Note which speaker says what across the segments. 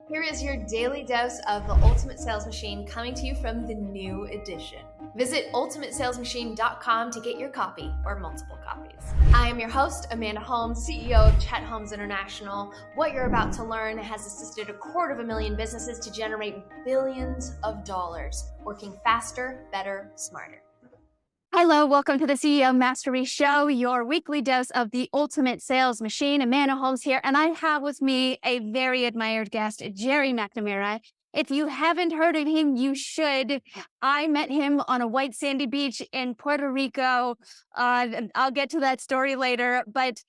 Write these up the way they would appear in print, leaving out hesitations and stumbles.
Speaker 1: Here is your daily dose of the Ultimate Sales Machine coming to you from the new edition. Visit ultimatesalesmachine.com to get your copy or multiple copies. I am your host, Amanda Holmes, CEO of Chet Holmes International. What you're about to learn has assisted 250,000 businesses to generate billions of dollars, working faster, better, smarter.
Speaker 2: Hello, welcome to the CEO Mastery Show, your weekly dose of the ultimate sales machine. Amanda Holmes here, and I have with me a very admired guest, Jerry Macnamara. If you haven't heard of him, you should. I met him on a white sandy beach in Puerto Rico. I'll get to that story later, but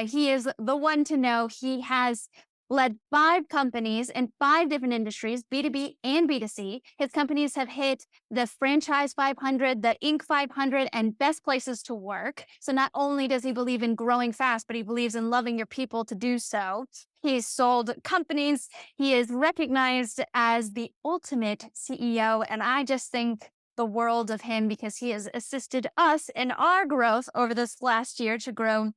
Speaker 2: he is the one to know. He has led 5 companies in 5 different industries, B2B and B2C. His companies have hit the Franchise 500, the Inc. 500, and Best Places to Work. So not only does he believe in growing fast, but he believes in loving your people to do so. He's sold companies. He is recognized as the ultimate CEO. And I just think the world of him because he has assisted us in our growth over this last year to grow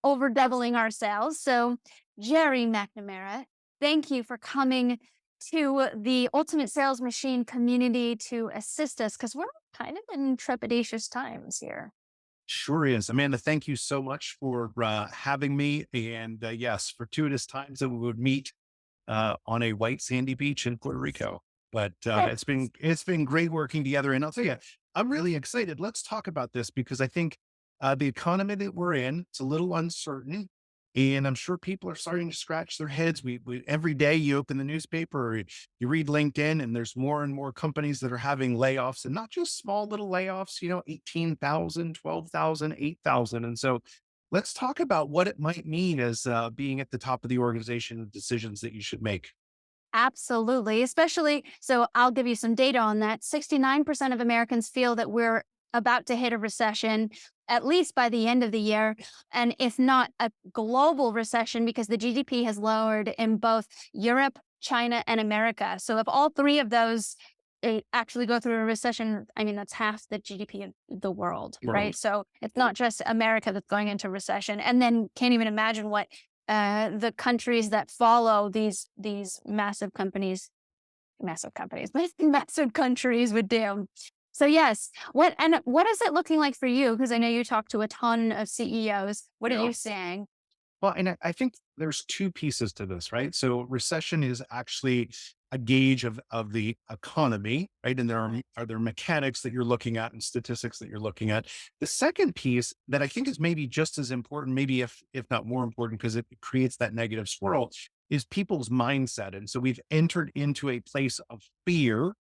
Speaker 2: over doubling our sales. So Jerry Macnamara, thank you for coming to the Ultimate Sales Machine community to assist us because we're kind of in trepidatious times here.
Speaker 3: Sure is. Amanda, thank you so much for having me. And yes, fortuitous times that we would meet on a white sandy beach in Puerto Rico. But it's been great working together. And I'll tell you, I'm really excited. Let's talk about this because I think the economy that we're in, it's a little uncertain. And I'm sure people are starting to scratch their heads. We every day you open the newspaper or you read LinkedIn and there's more and more companies that are having layoffs and not just small little layoffs, 18,000, 12,000, 8,000. And so let's talk about what it might mean as being at the top of the organization and decisions that you should make.
Speaker 2: Absolutely. Especially, so I'll give you some data on that. 69% of Americans feel that we're about to hit a recession, at least by the end of the year. And if not a global recession, because the GDP has lowered in both Europe, China, and America. So if all three of those actually go through a recession, I mean, that's half the GDP of the world, right?
Speaker 3: World.
Speaker 2: So it's not just America that's going into recession. And then can't even imagine what the countries that follow these massive countries would do. So yes, what is it looking like for you? Because I know you talk to a ton of CEOs. What are
Speaker 3: Yeah.
Speaker 2: you saying?
Speaker 3: Well, and I think there's two pieces to this, right? So recession is actually a gauge of the economy, right? And are there mechanics that you're looking at and statistics that you're looking at. The second piece that I think is maybe just as important, maybe if not more important, because it creates that negative swirl, is people's mindset. And so we've entered into a place of fear.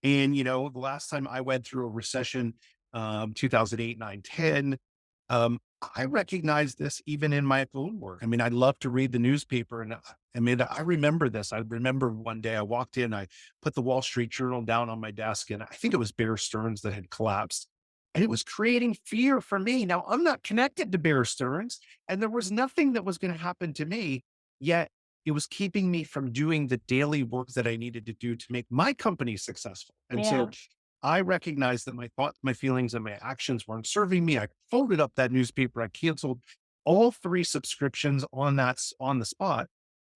Speaker 3: And the last time I went through a recession, 2008, 9, 10. I recognize this even in my own work. I mean, I love to read the newspaper and I mean, I remember this. I remember one day I walked in, I put the Wall Street Journal down on my desk and I think it was Bear Stearns that had collapsed and it was creating fear for me. Now I'm not connected to Bear Stearns and there was nothing that was going to happen to me yet. It was keeping me from doing the daily work that I needed to do to make my company successful. And
Speaker 2: Yeah.
Speaker 3: so I recognized that my thoughts, my feelings, and my actions weren't serving me. I folded up that newspaper. I canceled all 3 subscriptions on the spot,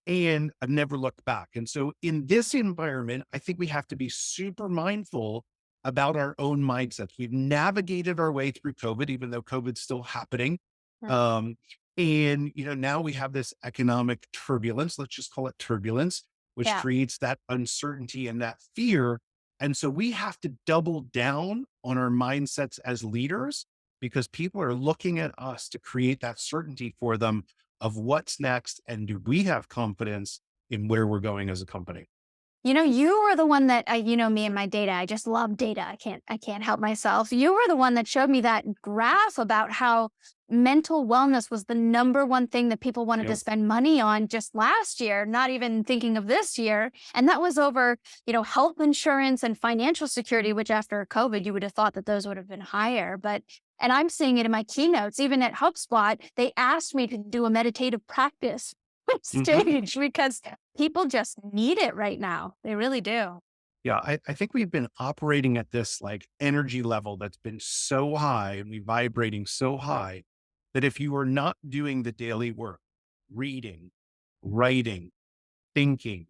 Speaker 3: and I've never looked back. And so, in this environment, I think we have to be super mindful about our own mindsets. We've navigated our way through COVID, even though COVID's still happening.
Speaker 2: Mm.
Speaker 3: Um, and now we have this economic turbulence. Let's just call it turbulence, which
Speaker 2: Yeah.
Speaker 3: creates that uncertainty and that fear, and so we have to double down on our mindsets as leaders because people are looking at us to create that certainty for them of what's next. And do we have confidence in where we're going as a company?
Speaker 2: You were the one that me and my data. I just love data. I can't help myself. You were the one that showed me that graph about how mental wellness was the number one thing that people wanted to
Speaker 3: Yep.
Speaker 2: spend money on just last year, not even thinking of this year. And that was over, health insurance and financial security, which after COVID, you would have thought that those would have been higher. And I'm seeing it in my keynotes, even at HubSpot, they asked me to do a meditative practice
Speaker 3: Mhm.
Speaker 2: stage because people just need it right now. They really do.
Speaker 3: Yeah, I think we've been operating at this like energy level that's been so high and we vibrating so high that if you are not doing the daily work, reading, writing, thinking,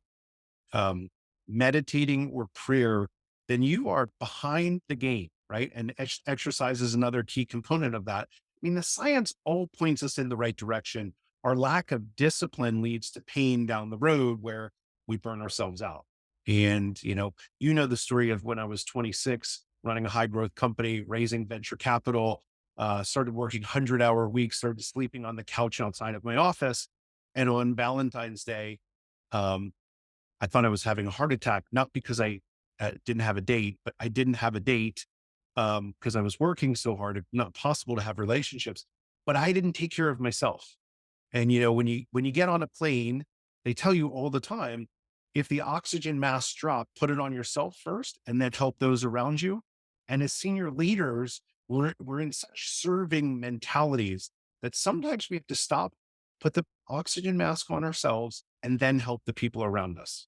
Speaker 3: um, meditating or prayer, then you are behind the game, right? And exercise is another key component of that. I mean, the science all points us in the right direction. Our lack of discipline leads to pain down the road where we burn ourselves out. And, the story of when I was 26, running a high growth company, raising venture capital, started working 100-hour weeks, started sleeping on the couch outside of my office. And on Valentine's Day, um, I thought I was having a heart attack, not because I didn't have a date, but I didn't have a date because I was working so hard. It's not possible to have relationships, but I didn't take care of myself. And when you get on a plane, they tell you all the time, if the oxygen masks drop, put it on yourself first, and then help those around you. And as senior leaders, we're in such serving mentalities that sometimes we have to stop, put the oxygen mask on ourselves, and then help the people around us.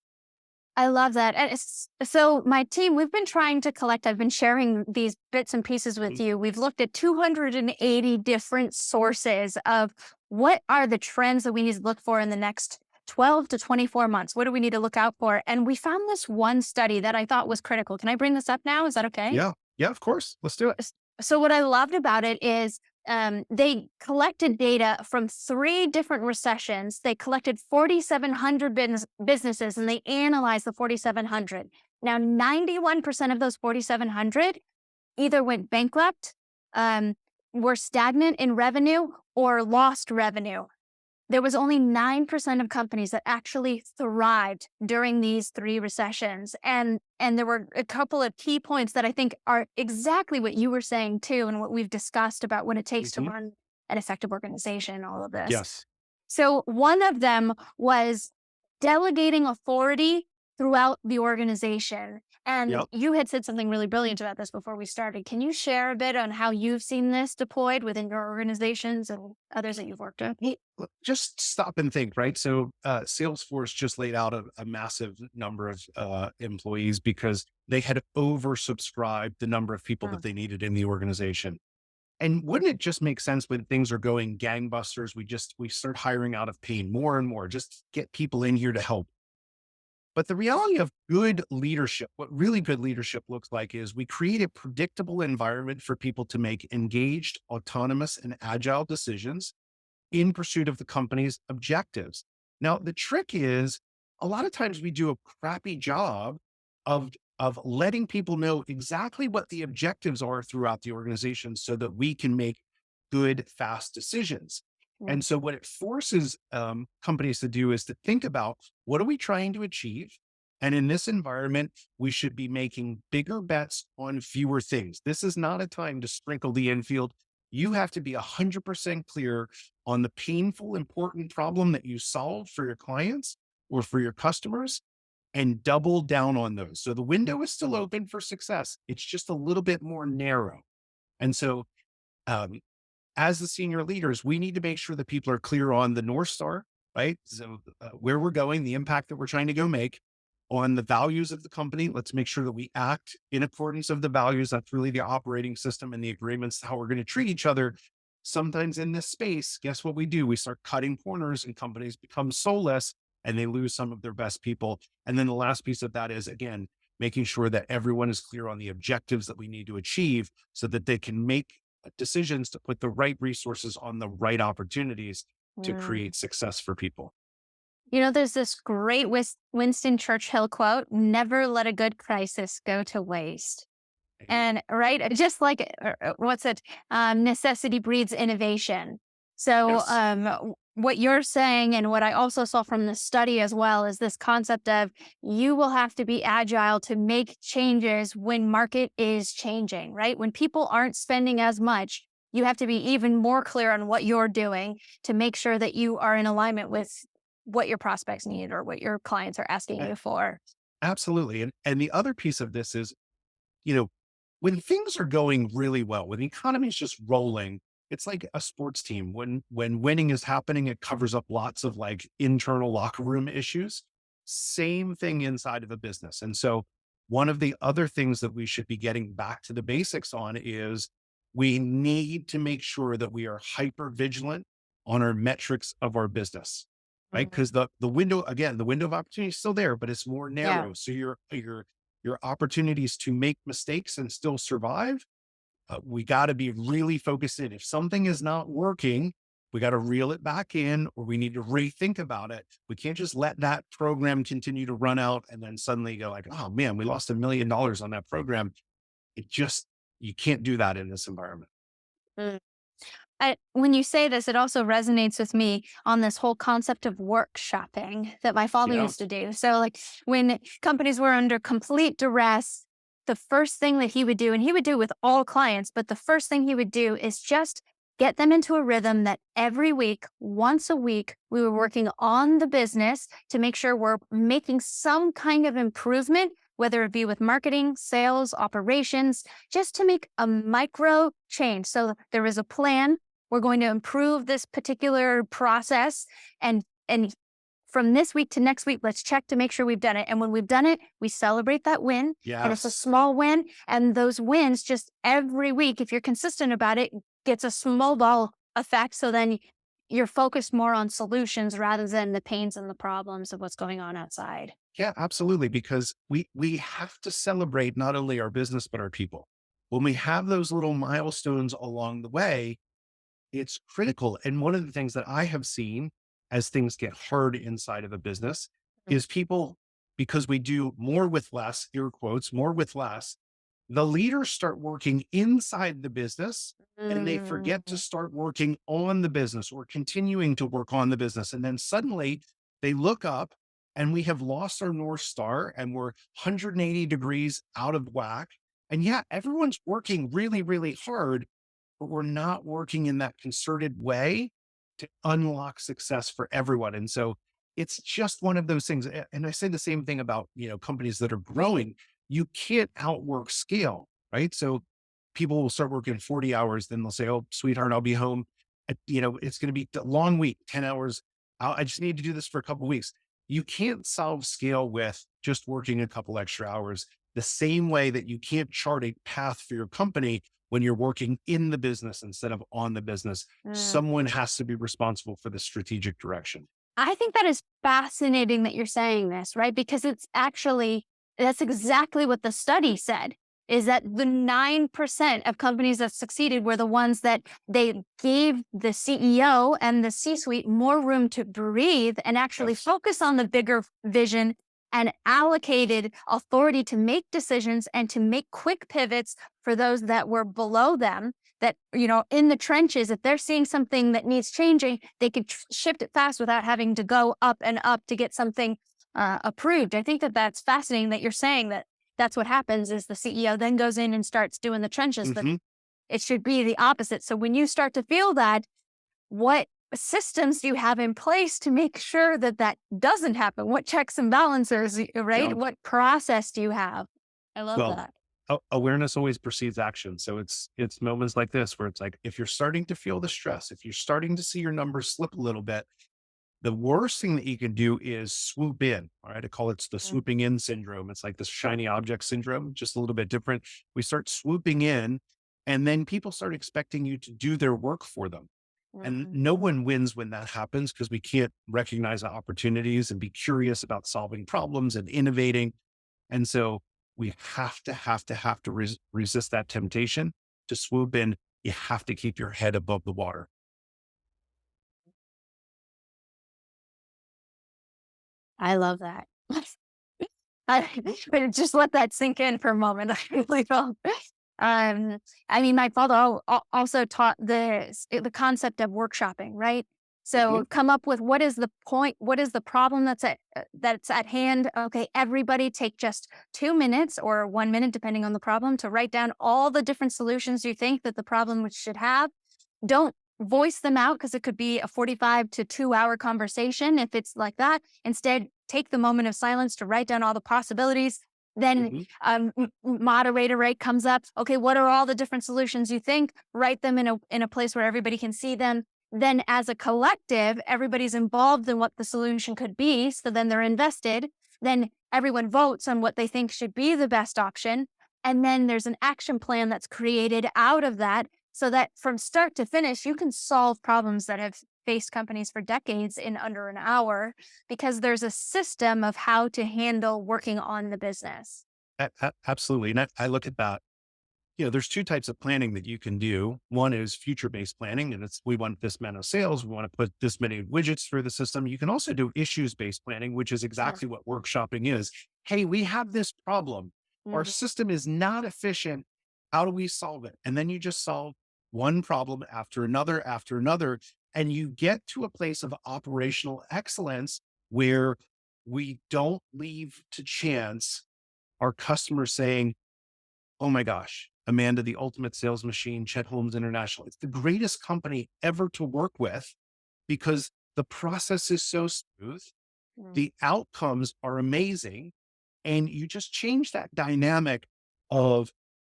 Speaker 2: I love that. And so my team, we've been trying to collect, I've been sharing these bits and pieces with
Speaker 3: Mhm.
Speaker 2: you. We've looked at 280 different sources of what are the trends that we need to look for in the next 12 to 24 months. What do we need to look out for? And we found this one study that I thought was critical. Can I bring this up now? Is that okay?
Speaker 3: Yeah. Yeah, of course. Let's do it.
Speaker 2: So what I loved about it is they collected data from 3 different recessions. They collected 4,700 businesses and they analyzed the 4,700. Now, 91% of those 4,700 either went bankrupt, were stagnant in revenue, or lost revenue. There was only 9% of companies that actually thrived during these 3 recessions. And there were a couple of key points that I think are exactly what you were saying too, and what we've discussed about what it takes to
Speaker 3: Mhm.
Speaker 2: run an effective organization, all of this.
Speaker 3: Yes.
Speaker 2: So one of them was delegating authority throughout the organization. And
Speaker 3: Yep.
Speaker 2: you had said something really brilliant about this before we started. Can you share a bit on how you've seen this deployed within your organizations and others that you've worked with?
Speaker 3: Well, just stop and think, right? So, Salesforce just laid out a massive number of employees because they had oversubscribed the number of people that they needed in the organization. And wouldn't it just make sense when things are going gangbusters? We start hiring out of pain more and more, just get people in here to help. But the reality of good leadership, what really good leadership looks like is we create a predictable environment for people to make engaged, autonomous, and agile decisions in pursuit of the company's objectives. Now, the trick is a lot of times we do a crappy job of letting people know exactly what the objectives are throughout the organization so that we can make good, fast decisions.
Speaker 2: Mm.
Speaker 3: And so what it forces companies to do is to think about what are we trying to achieve? And in this environment, we should be making bigger bets on fewer things. This is not a time to sprinkle the infield. You have to be 100% clear on the painful, important problem that you solve for your clients or for your customers and double down on those. So the window is still open for success. It's just a little bit more narrow. And so, um, as the senior leaders, we need to make sure that people are clear on the North Star, right? So, where we're going, the impact that we're trying to go make on the values of the company. Let's make sure that we act in accordance of the values. That's really the operating system and the agreements, how we're going to treat each other. Sometimes in this space, guess what we do? We start cutting corners and companies become soulless and they lose some of their best people. And then the last piece of that is, again, making sure that everyone is clear on the objectives that we need to achieve so that they can make decisions to put the right resources on the right opportunities to
Speaker 2: Mm.
Speaker 3: create success for people.
Speaker 2: There's this great Winston Churchill quote, never let a good crisis go to waste. And right, just like what's it? Necessity breeds innovation. So,
Speaker 3: Yes.
Speaker 2: what you're saying, and what I also saw from the study as well, is this concept of you will have to be agile to make changes when market is changing. Right, when people aren't spending as much, you have to be even more clear on what you're doing to make sure that you are in alignment with what your prospects need or what your clients are asking
Speaker 3: A-
Speaker 2: you for.
Speaker 3: Absolutely. And the other piece of this is, you know, when things are going really well, when the economy is just rolling, it's like a sports team. When winning is happening, it covers up lots of like internal locker room issues. Same thing inside of a business. And so one of the other things that we should be getting back to the basics on is we need to make sure that we are hyper vigilant on our metrics of our business. right? Because the window, again, the window of opportunity is still there, but it's more
Speaker 2: Yeah.
Speaker 3: narrow. So your opportunities to make mistakes and still survive, we got to be really focused in. If something is not working, we got to reel it back in, or we need to rethink about it. We can't just let that program continue to run out and then suddenly go like, oh man, we lost $1 million on that program. It just, you can't do that in this environment.
Speaker 2: When you say this, it also resonates with me on this whole concept of workshopping that my father
Speaker 3: Yeah.
Speaker 2: used to do. So, like when companies were under complete duress, the first thing that he would do, and he would do with all clients, but the first thing he would do is just get them into a rhythm that every week, once a week, we were working on the business to make sure we're making some kind of improvement, whether it be with marketing, sales, operations, just to make a micro change. So there is a plan. We're going to improve this particular process, and from this week to next week, let's check to make sure we've done it. And when we've done it, we celebrate that win. And it's a
Speaker 3: Yes.
Speaker 2: small win. And those wins just every week, if you're consistent about it, gets a snowball effect. So then you're focused more on solutions rather than the pains and the problems of what's going on outside.
Speaker 3: Yeah, absolutely. Because we have to celebrate not only our business, but our people. When we have those little milestones along the way, it's critical. And one of the things that I have seen as things get hard inside of a business is people, because we do more with less, air quotes, more with less, the leaders start working inside the business and they forget to
Speaker 2: Mm.
Speaker 3: start working on the business or continuing to work on the business. And then suddenly they look up and we have lost our North Star and we're 180 degrees out of whack. And yeah, everyone's working really, really hard, but we're not working in that concerted way to unlock success for everyone. And so it's just one of those things. And I say the same thing about, companies that are growing. You can't outwork scale, right? So people will start working 40 hours, then they'll say, oh, sweetheart, I'll be home. It's going to be a long week, 10 hours. I just need to do this for a couple of weeks. You can't solve scale with just working a couple extra hours the same way that you can't chart a path for your company when you're working in the business instead of on the business.
Speaker 2: Mm.
Speaker 3: Someone has to be responsible for the strategic direction.
Speaker 2: I think that is fascinating that you're saying this, right? Because that's exactly what the study said, is that the 9% of companies that succeeded were the ones that they gave the CEO and the C-suite more room to breathe and actually
Speaker 3: Yes.
Speaker 2: focus on the bigger vision and allocated authority to make decisions and to make quick pivots for those that were below them, that, in the trenches, if they're seeing something that needs changing, they could shift it fast without having to go up and up to get something approved. I think that that's fascinating that you're saying that that's what happens is the CEO then goes in and starts doing the trenches, but
Speaker 3: Hmm.
Speaker 2: it should be the opposite. So when you start to feel that, what systems do you have in place to make sure that that doesn't happen? What checks and balances, right?
Speaker 3: Yeah.
Speaker 2: What process do you have? I love
Speaker 3: Well,
Speaker 2: that.
Speaker 3: awareness always precedes action. So it's moments like this where it's like, if you're starting to feel the stress, if you're starting to see your numbers slip a little bit, the worst thing that you can do is swoop in. All right. I call it the
Speaker 2: Mm,
Speaker 3: swooping in syndrome. It's like this shiny object syndrome, just a little bit different. We start swooping in, and then people start expecting you to do their work for them. And
Speaker 2: mm.
Speaker 3: no one wins when that happens because we can't recognize the opportunities and be curious about solving problems and innovating. And so we have to resist that temptation to swoop in. You have to keep your head above the water.
Speaker 2: I love that. I but just let that sink in for a moment. I really felt. Um, I mean, my father also taught the concept of workshopping, right?
Speaker 3: Mhm.
Speaker 2: So come up with what is the point, what is the problem that's at hand. Okay, everybody take just 2 minutes or 1 minute, depending on the problem, to write down all the different solutions you think that the problem should have. Don't voice them out because it could be a 45 to 2 hour conversation if it's like that. Instead, take the moment of silence to write down all the possibilities. Then
Speaker 3: Mhm.
Speaker 2: moderator rate comes up. Okay, what are all the different solutions you think? Write them in a place where everybody can see them. Then, as a collective, everybody's involved in what the solution could be. So then they're invested. Then everyone votes on what they think should be the best option. And then there's an action plan that's created out of that so that from start to finish, you can solve problems that have faced companies for decades in under an hour because there's a system of how to handle working on the business.
Speaker 3: Absolutely. And I look at that. There's two types of planning that you can do. One is future-based planning, and it's we want this amount of sales, we want to put this many widgets through the system. You can also do issues-based planning, which is
Speaker 2: Yeah.
Speaker 3: exactly what workshopping is. Hey, we have this problem. Our
Speaker 2: Mhm.
Speaker 3: system is not efficient. How do we solve it? And then you just solve one problem after another, and you get to a place of operational excellence where we don't leave to chance our customers saying, oh my gosh, Amanda, the ultimate sales machine, Chet Holmes International. It's the greatest company ever to work with because the process is so smooth.
Speaker 2: Mm.
Speaker 3: The outcomes are amazing. And you just change that dynamic of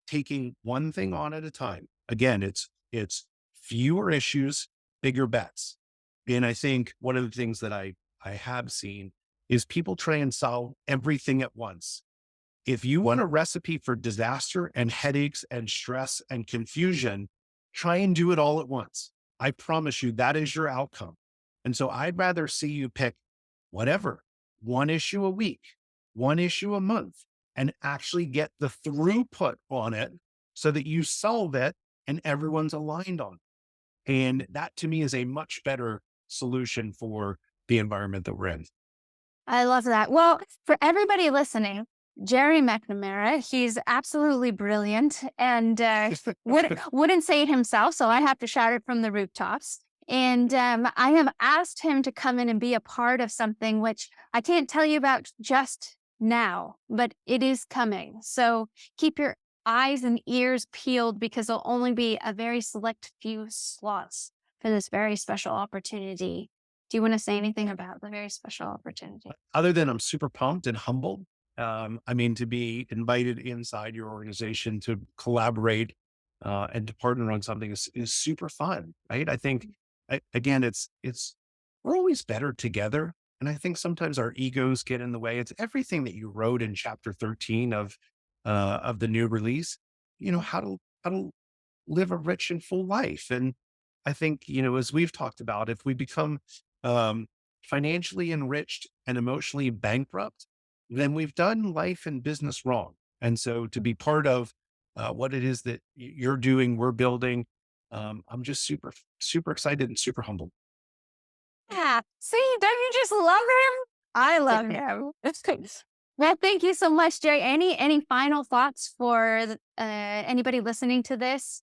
Speaker 3: taking one thing on at a time. Again, it's fewer issues, bigger bets. And I think one of the things that I have seen is people try and solve everything at once. If you want a recipe for disaster and headaches and stress and confusion, try and do it all at once. I promise you that is your outcome. And so I'd rather see you pick whatever, one issue a week, one issue a month, and actually get the throughput on it so that you solve it and everyone's aligned on it. And that to me is a much better solution for the environment that we're in.
Speaker 2: I love that. Well, for everybody listening, Jerry Macnamara, he's absolutely brilliant and wouldn't say it himself, so I have to shout it from the rooftops. And I have asked him to come in and be a part of something which I can't tell you about just now, but it is coming. So keep your eyes and ears peeled because there'll only be a very select few slots for this very special opportunity. Do you want to say anything about the very special opportunity?
Speaker 3: Other than I'm super pumped and humbled, I mean, to be invited inside your organization to collaborate and to partner on something is super fun, right? I think again, it's we're always better together, and I think sometimes our egos get in the way. It's everything that you wrote in chapter 13 of the new release. How to live a rich and full life, and I think as we've talked about, if we become um, financially enriched and emotionally bankrupt, then we've done life and business wrong. And so to be part of what it is that you're doing, we're building, I'm just super excited and super humbled.
Speaker 2: Yeah. See, don't you just love him? I love him. Well, thank you so much, Jerry. Any final thoughts for anybody listening to this?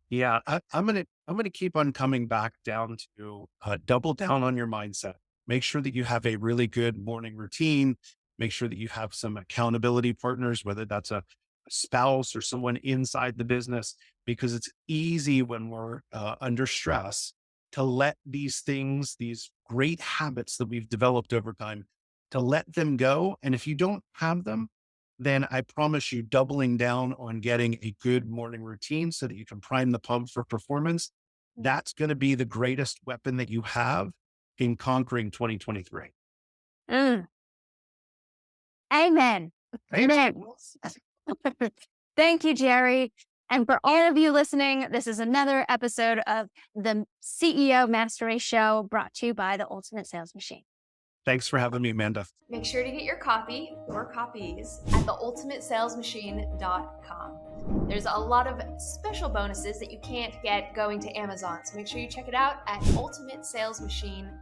Speaker 3: Yeah, I'm gonna keep on coming back down to double down on your mindset. Make sure that you have a really good morning routine. Make sure that you have some accountability partners, whether that's a spouse or someone inside the business, because it's easy when we're under stress to let these things, these great habits that we've developed over time, to let them go. And if you don't have them, then I promise you doubling down on getting a good morning routine so that you can prime the pump for performance. That's going to be the greatest weapon that you have in conquering 2023.
Speaker 2: Mm. Amen.
Speaker 3: Thanks.
Speaker 2: Amen. Thank you, Jerry. And for all of you listening, this is another episode of the CEO Master Race Show brought to you by the Ultimate Sales Machine.
Speaker 3: Thanks for having me, Amanda.
Speaker 1: Make sure to get your copy or copies at theultimatesalesmachine.com. There's a lot of special bonuses that you can't get going to Amazon, so make sure you check it out at ultimatesalesmachine.com.